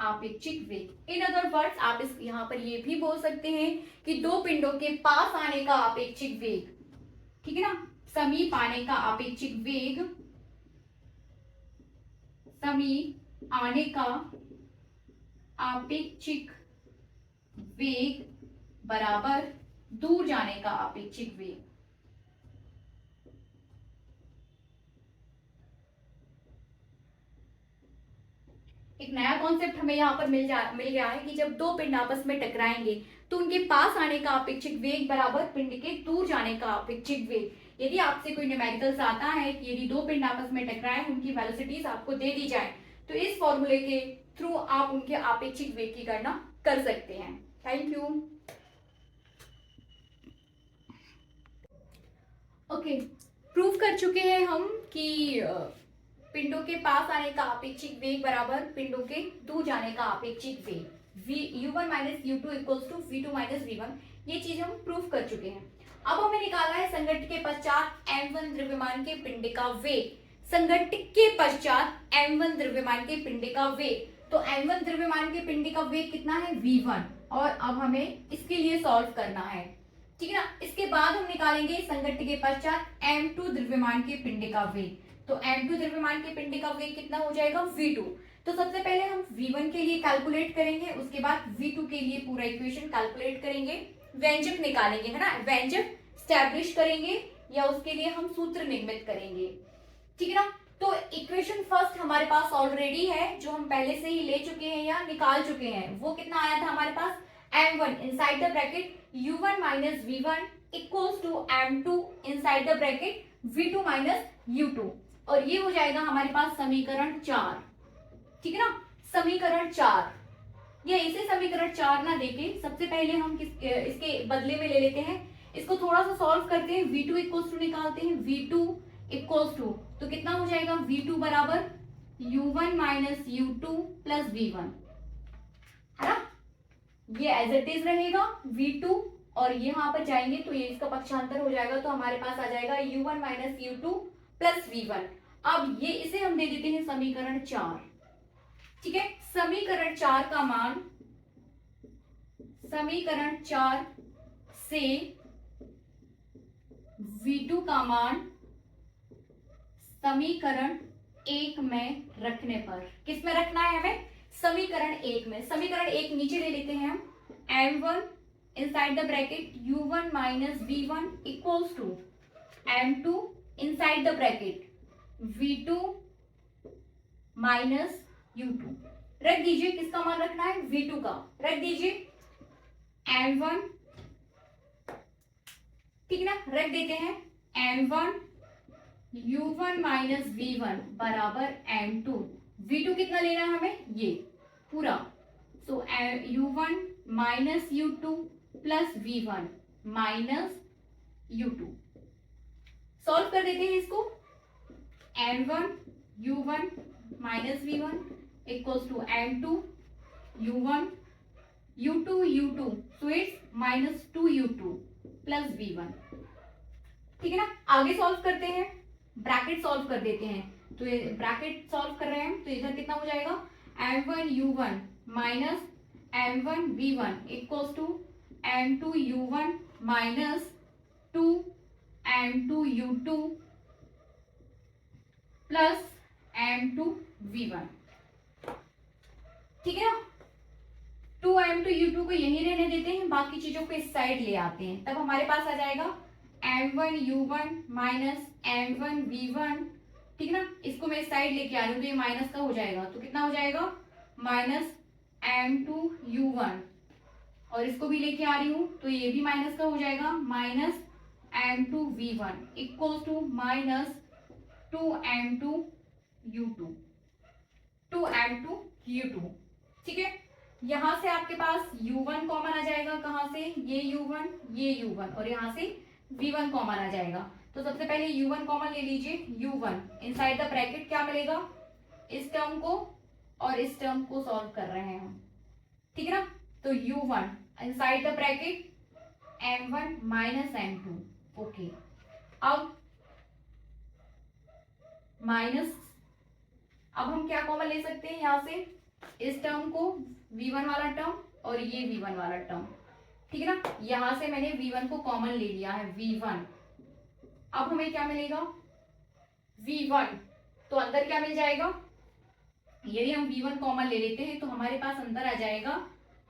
आपेक्षिक वेग, इन अदर वर्ड्स आप इस यहां पर ये भी बोल सकते हैं कि दो पिंडों के पास आने का आपेक्षिक वेग, ठीक है ना, समीप आने का आपेक्षिक वेग, समीप आने का आपेक्षिक वेग बराबर दूर जाने का आपेक्षिक वेग। एक नया कॉन्सेप्ट हमें यहाँ पर मिल गया है कि जब दो पिंड आपस में टकराएंगे तो उनके पास आने का आपेक्षिक वेग बराबर पिंड के दूर जाने का आपेक्षिक वेग। यदि आपसे कोई न्यूमेरिकल्स आता है कि यदि दो पिंड आपस में टकराए, उनकी वेलोसिटीज आपको दे दी जाए, तो इस फॉर्मूले के थ्रू आप उनके आपेक्षिक वेग की गणना कर सकते हैं। Thank you. ओके, प्रूव कर चुके हैं हम कि पिंडों के पास आने का आपेक्षिक वेग बराबर पिंडों के दूर जाने का आपेक्षिक वेग, u1 minus u2 equals to v2 minus v1, ये चीज हम प्रूव कर चुके हैं। अब हमें निकालना है संघट्ट के पश्चात m1 द्रव्यमान के पिंड का वेग, संघट्ट के पश्चात m1 द्रव्यमान के पिंड का वेग, तो m1 द्रव्यमान के पिंड का वेग कितना है, v1, और अब हमें इसके लिए सॉल्व करना है, ठीक है ना। इसके बाद हम निकालेंगे संघट्ट के पश्चात m2 द्रव्यमान के पिंड का वेग, तो m2 द्रव्यमान के पिंड का वेग कितना हो जाएगा, v2। तो सबसे पहले हम v1 के लिए कैलकुलेट करेंगे, उसके बाद v2 के लिए पूरा इक्वेशन कैलकुलेट करेंगे, व्यंजक निकालेंगे, है ना, व्यंजक स्टैब्लिश करेंगे या उसके लिए हम सूत्र निर्मित करेंगे, ठीक है ना। तो इक्वेशन फर्स्ट हमारे पास ऑलरेडी है, जो हम पहले से ही ले चुके हैं या निकाल चुके हैं, वो कितना आया था हमारे पास, m1 inside the bracket u1 minus v1 equals to m2 inside the bracket v2 minus u2, और ये हो जाएगा हमारे पास समीकरण 4, ठीक है ना, समीकरण 4। या इसे समीकरण 4 ना देके सबसे पहले हम इसके बदले में ले लेते हैं, इसको थोड़ा सा सॉल्व करते हैं, v2 इक्वल्स टू निकालते हैं, v2 इक्वल्स टू, तो कितना हो जाएगा, v2 बराबर u1 minus u2 plus v1, है ना, ये एज इट इज रहेगा v2, और यहाँ पर जाएंगे तो ये इसका पक्षांतर हो जाएगा, तो हमारे पास आ जाएगा u1 minus u2 plus v1। अब ये इसे हम दे देते हैं समीकरण 4, ठीक है। समीकरण 4 का मान, समीकरण 4 से v2 का मान समीकरण 1 में रखने पर, किस में रखना है हमें, समीकरण 1 में। समीकरण 1 नीचे ले लेते हैं हम, m1 inside the bracket u1 minus v1 equals to m2 inside the bracket v2 minus u2, रख दीजिए, किसका मान रखना है, v2 का, रख दीजिए m1, ठीक है ना, रख देते हैं m1 u1 माइनस v1 बराबर m2, v2 कितना लेना है हमें, ये पूरा, so u1 minus u2 plus V1 minus U2। Solve कर देते हैं इसको। M1 U1 minus V1 equals to M2 U1 U2 U2, so it's minus 2U2 plus V1। ठीक है ना, आगे सॉल्व करते हैं, ब्रैकेट सॉल्व कर देते हैं। तो ये ब्रैकेट सॉल्व कर रहे हैं तो इधर कितना हो जाएगा, M1 U1 minus M1 V1 equals to M2 U1 minus 2 M2 U2 plus M2 V1। ठीक है ना, 2 M2 U2 को यही रहने देते हैं, बाकी चीजों को इस साइड ले आते हैं, तब हमारे पास आ जाएगा M1 U1 minus M1 V1। ठीक है ना, इसको मैं इस साइड लेके आ रही हूँ तो ये माइनस का हो जाएगा, तो कितना हो जाएगा माइनस M2 U1, और इसको भी लेके आ रही हूँ तो ये भी माइनस का हो जाएगा, minus M2 V1 equals to minus 2 M2 U2, 2 M2 U2। ठीक है, यहां से आपके पास U1 कॉमन आ जाएगा, कहां से, ये U1 और यहां से V1 कॉमन आ जाएगा। तो सबसे पहले U1 कॉमन ले लीजिए, U1 इनसाइड द ब्रैकेट क्या मिलेगा, इस टर्म को और इस टर्म को सॉल्व कर रहे हैं हम। ठीक है ना, तो U1 inside the bracket M1 minus M2। Okay, अब माइनस, अब हम क्या कॉमन ले सकते हैं यहां से, इस टर्म को, V1 वाला टर्म और ये V1 वाला टर्म। ठीक है ना, यहां से मैंने V1 को कॉमन ले लिया है, V1। अब हमें क्या मिलेगा, V1, तो अंदर क्या मिल जाएगा, यदि हम V1 कॉमन ले लेते हैं तो हमारे पास अंदर आ जाएगा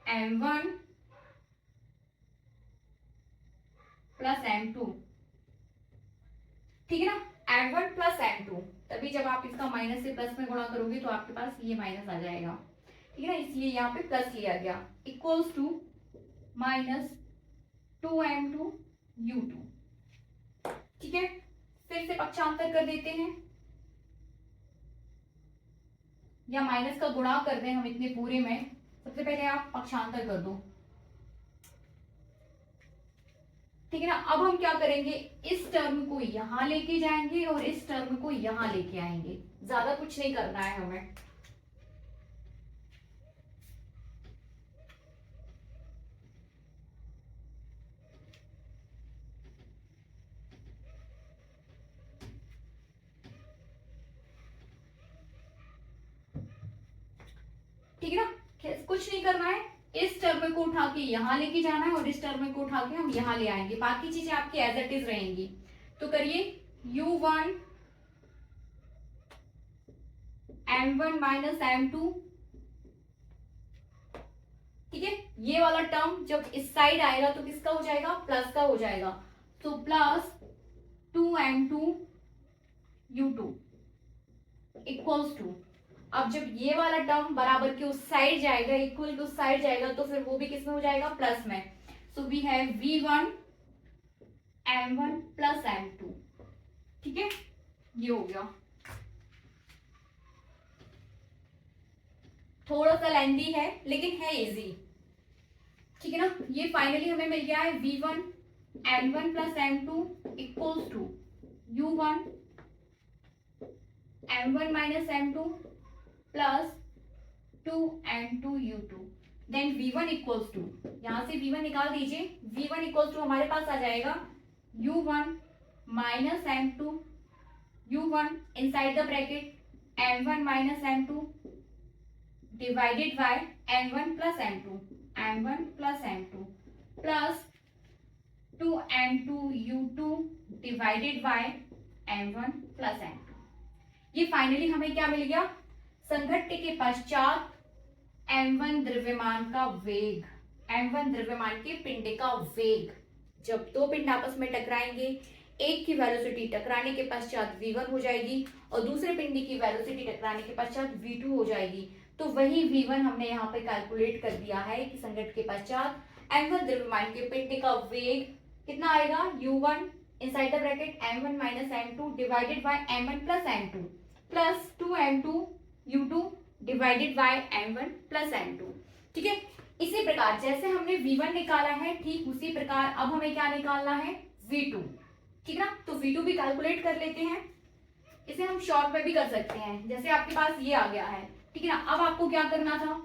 M1 प्लस M2। ठीक है ना, M1 प्लस M2, तभी जब आप इसका माइनस से प्लस में गुणा करोगे तो आपके पास ये माइनस आ जाएगा। ठीक है ना, इसलिए यहाँ पे प्लस लिया गया, equals to minus 2 M2 U2। ठीक है, फिर से पक्षांतर कर देते हैं, या माइनस का गुणा कर दें हम इतने पूरे में। सबसे पहले आप पक्षांतर कर दो। ठीक है ना, अब हम क्या करेंगे, इस टर्म को यहां लेके जाएंगे और इस टर्म को यहां लेके आएंगे, ज्यादा कुछ नहीं करना है हमें। ठीक है ना, कुछ नहीं करना है, इस टर्म को उठा के यहां लेके जाना है और इस टर्म को उठा के हम यहां ले आएंगे, बाकी चीजें आपकी एज इट इज रहेंगी। तो करिए, U1 M1 माइनस M2। ठीक है, ये वाला टर्म जब इस साइड आएगा तो किसका हो जाएगा, प्लस का हो जाएगा, तो plus 2 M2 U2 equals to, अब जब ये वाला टर्म बराबर के उस साइड जाएगा, इक्वल के उस साइड जाएगा, तो फिर वो भी किस में हो जाएगा, प्लस में। So we have V1 M1 plus M2। ठीक है, ये हो गया, थोड़ा सा लेंदी है लेकिन है इजी। ठीक है ना, ये फाइनली हमें मिल गया है V1 M1 plus M2 equals to U1 M1 minus M2 plus 2 M2 U2। Then V1 equals to, यहां से V1 निकाल दीजिए, V1 इक्वल्स टू हमारे पास आ जाएगा U1 minus M2 U1 inside the bracket M1 minus M2 divided by M1 plus M2, M1 plus M2 plus 2 M2 U2 divided by M1 plus M2। ये फाइनली हमें क्या मिल गया, संघट्ट के पश्चात M1 द्रव्यमान का वेग, M1 द्रव्यमान के पिंड का वेग। जब दो पिंड आपस में टकराएंगे, एक की वेलोसिटी टकराने के पश्चात V1 हो जाएगी और दूसरे पिंड की वेलोसिटी टकराने के पश्चात V2 हो जाएगी। तो वही V1 हमने यहाँ पे कैलकुलेट कर दिया है कि संघट्ट के पश्चात M1 द्रव्यमान के पिंड का वेग कितना आएगा, U1 inside the bracket M1 minus M2 divided by M1 plus M2 plus 2 M2 U2 divided by M1 plus M2। ठीक है, इसी प्रकार जैसे हमने V1 निकाला है, ठीक उसी प्रकार अब हमें क्या निकालना है, V2। ठीक ना, तो V2 भी कैलकुलेट कर लेते हैं। इसे हम शॉर्ट में भी कर सकते हैं, जैसे आपके पास ये आ गया है, ठीक है ना। अब आपको क्या करना था,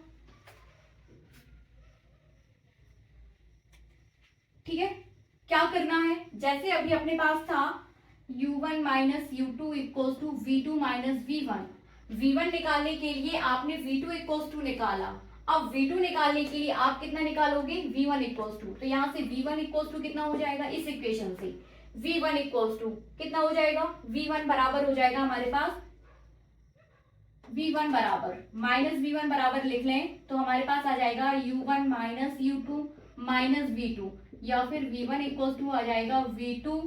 ठीक है, क्या करना है, जैसे अभी अपने पास था u1 minus u2 equals to v2 minus v1। v1 निकालने के लिए आपने v2 इक्वल्स टू निकाला, अब v2 निकालने के लिए आप कितना निकालोगे, v1 इक्वल्स टू। तो यहां से v1 इक्वल्स टू कितना हो जाएगा, इस इक्वेशन से v1 इक्वल्स टू कितना हो जाएगा, v1 बराबर हो जाएगा हमारे पास, v1 बराबर माइनस v1 बराबर लिख लें तो हमारे पास आ जाएगा u1 minus u2 minus v2, या फिर v1 इक्वल्स टू आ जाएगा v2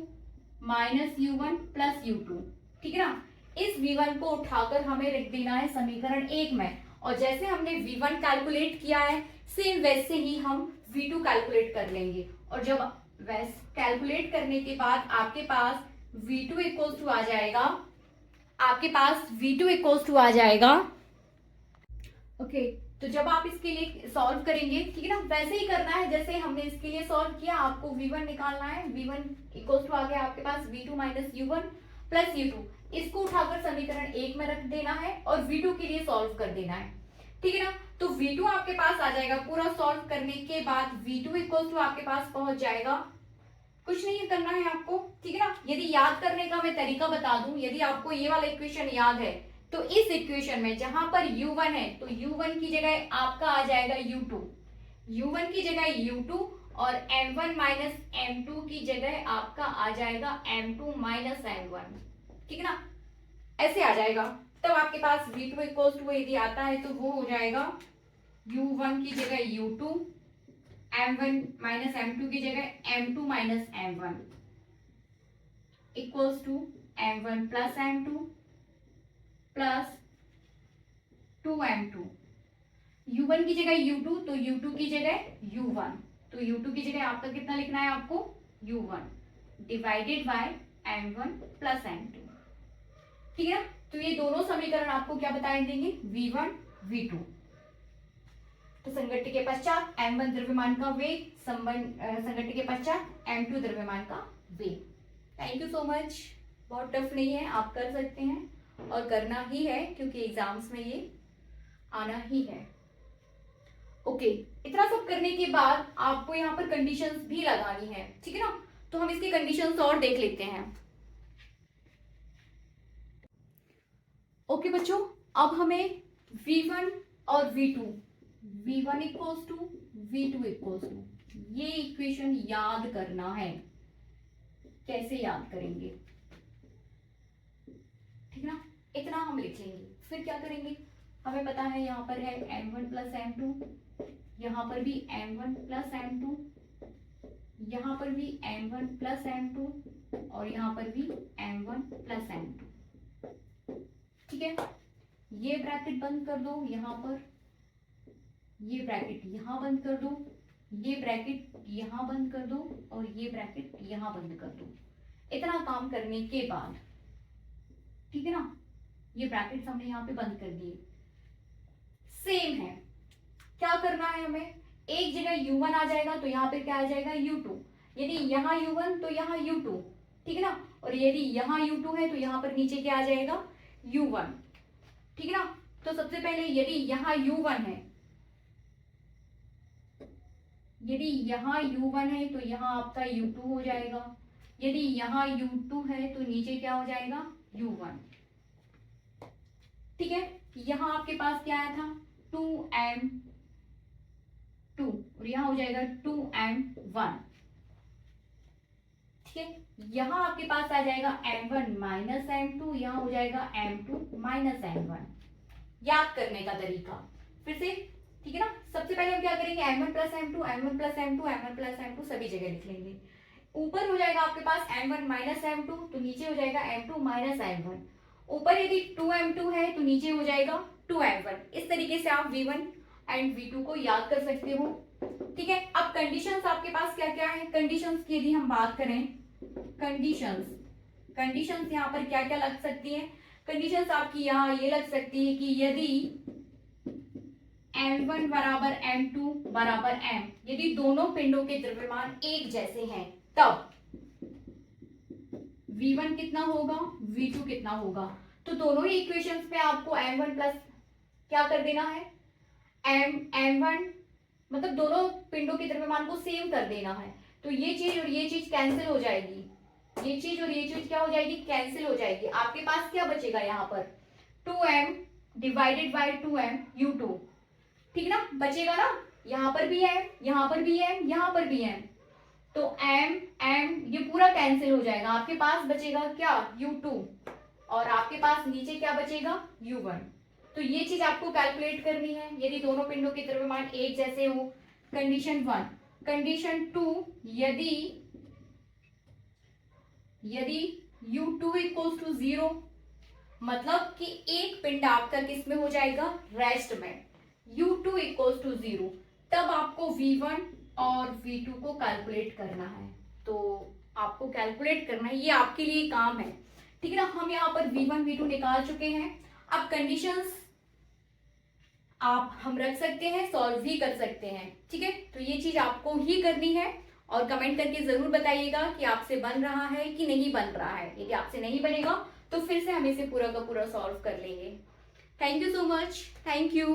minus u1 plus u2। ठीक है ना, इस v1 को उठाकर हमें रख देना है समीकरण 1 में, और जैसे हमने v1 कैलकुलेट किया है सेम वैसे ही हम v2 कैलकुलेट कर लेंगे। और जब वैसे कैलकुलेट करने के बाद आपके पास v2 इक्वल्स टू आ जाएगा, आपके पास v2 इक्वल्स टू आ जाएगा। ओके, तो जब आप इसके लिए सॉल्व करेंगे, ठीक है ना, वैसे ही करना है जैसे हमने इसके लिए सॉल्व किया। आपको v1 निकालना है, v1 इक्वल्स टू आ गया आपके पास v2 minus u1 plus u2, इसको उठाकर समीकरण 1 में रख देना है और v2 के लिए सॉल्व कर देना है। ठीक है ना, तो v2 आपके पास आ जाएगा, पूरा सॉल्व करने के बाद v2 इक्वल्स टू आपके पास पहुंच जाएगा, कुछ नहीं करना है आपको। ठीक है ना, यदि याद करने का मैं तरीका बता दूं, यदि आपको ये वाला इक्वेशन याद है तो इस इक्वेशन में जहां पर u1 है तो u1 की जगह आपका आ जाएगा u2, u1 की जगह u2, और m1 माइनस m2 की जगह आपका आ जाएगा m2 माइनस m1। ठीक है ना, ऐसे आ जाएगा। तब आपके पास v2 इक्वल्स टू यदि आता है तो वो हो जाएगा u1 की जगह u2, m1 माइनस m2 की जगह m2 minus m1 equals to m1 plus m2 plus 2m2, u1 की जगह u2 तो u2 की जगह u1, तो u2 की जगह आपका कितना लिखना है, आपको u1 divided by m1 plus m2। ठीक है ना, तो ये दोनों समीकरण आपको क्या बताए देंगे, v1 v2। तो संगठन के पश्चात m1 द्रव्यमान का वेग, संगठन के पश्चात m2 द्रव्यमान का वेग। थैंक यू सो मच, बहुत टफ नहीं है, आप कर सकते हैं और करना ही है क्योंकि एग्जाम्स में ये आना ही है। ओके, इतना सब करने के बाद आपको यहाँ पर कंडीशंस भी लगानी है। ठीक है ना, तो हम इसकी कंडीशंस और देख लेते हैं। ओके बच्चों, अब हमें v1 और v2, v1 equals to v2 equals to, ये इक्वेशन याद करना है। कैसे याद करेंगे, ठीक ना, इतना हम लिख लेंगे। फिर क्या करेंगे, हमें पता है यहाँ पर है m1 प्लस m2, यहाँ पर भी m1 प्लस m2, यहाँ पर भी m1 प्लस m2, और यहाँ पर भी m1 प्लस m2। ठीक है, ये ब्रैकेट बंद कर दो, यहाँ पर ये ब्रैकेट यहाँ बंद कर दो, ये ब्रैकेट यहाँ बंद कर दो, और ये ब्रैकेट यहाँ बंद कर दो। इतना काम करने के बाद, ठीक है ना, ये ब्रैकेट्स हमने यहाँ पे बंद कर दिए। सेम है, क्या करना है हमें, एक जगह u1 आ जाएगा तो यहाँ पे क्या आ जाएगा u2, यदि यहाँ u1 तो यहाँ u2। ठीक है ना, और यदि यहाँ u2 है तो यहाँ पर नीचे क्या आ जाएगा, u1। ठीक है ना, तो सबसे पहले यदि यहाँ u1 है, यदि यहाँ u1 है तो यहाँ आपका u2 हो जाएगा, यदि यहाँ u2 है तो नीचे क्या हो जाएगा, u1। ठीक है, यहाँ आपके पास क्या आया था, 2m2, और यहाँ हो जाएगा 2m1। ठीक है, यहाँ आपके पास आ जाएगा m1 माइनस m2, यहाँ हो जाएगा m2 माइनस m1। याद करने का तरीका फिर से, ठीक है ना, सबसे पहले हम क्या करेंगे, m1 plus m2, m1 plus m2, m1 plus m2 सभी जगह लिख लेंगे। ऊपर हो जाएगा आपके पास m1 माइनस m2, तो नीचे हो जाएगा m2 माइनस m1। ऊपर यदि 2m2 है तो नीचे हो जाएगा 2m1। इस तरीके से आप v1 एंड v2 को याद कर सकते हो। ठीक है, अब कंडीशंस आपके पास क्या क्या है, कंडीशंस की यदि हम बात करें, कंडीशंस यहाँ पर क्या क्या लग सकती है, कंडीशंस आपकी यहाँ ये लग सकती है कि यदि m1 बराबर m2 बराबर m, यदि दोनों पिंडों के द्रव्यमान एक जैसे हैं तब v1 कितना होगा, v2 कितना होगा। तो दोनों ही इक्वेशंस पे आपको m1 प्लस क्या कर देना है, m1 मतलब दोनों पिंडों के द्रव्यमान को सेम कर देना है। तो ये चीज और ये चीज कैंसिल हो जाएगी, ये चीज और ये चीज क्या हो जाएगी, कैंसिल हो जाएगी। आपके पास क्या बचेगा यहाँ पर 2m divided by 2m u2, ठीक ना, बचेगा ना। यहाँ पर भी m, यहाँ पर भी m, यहाँ पर भी m, तो m m ये पूरा कैंसिल हो जाएगा। आपके पास बचेगा क्या u2 और आपके पास नीचे क्या बचेगा u1। तो ये चीज आपको कैलकुलेट करनी है यदि दोनों पिंडों के द्रव्यमान एक जैसे हो। कंडीशन 1। कंडीशन 2, यदि u2 इक्वल्स टू 0, मतलब कि एक पिंड आपका किस में हो जाएगा, रेस्ट में, u2 इक्वल्स टू 0, तब आपको v1 और v2 को कैलकुलेट करना है। तो आपको कैलकुलेट करना है, ये आपके लिए काम है, ठीक है ना। हम यहाँ पर v1 v2 निकाल चुके हैं। अब कंडीशंस हम रख सकते हैं, सॉल्व भी कर सकते हैं, ठीक है। तो ये चीज आपको ही करनी है और कमेंट करके जरूर बताइएगा कि आपसे बन रहा है कि नहीं बन रहा है। यदि आपसे नहीं बनेगा तो फिर से हम इसे पूरा का पूरा सॉल्व कर लेंगे। Thank you so much, thank you.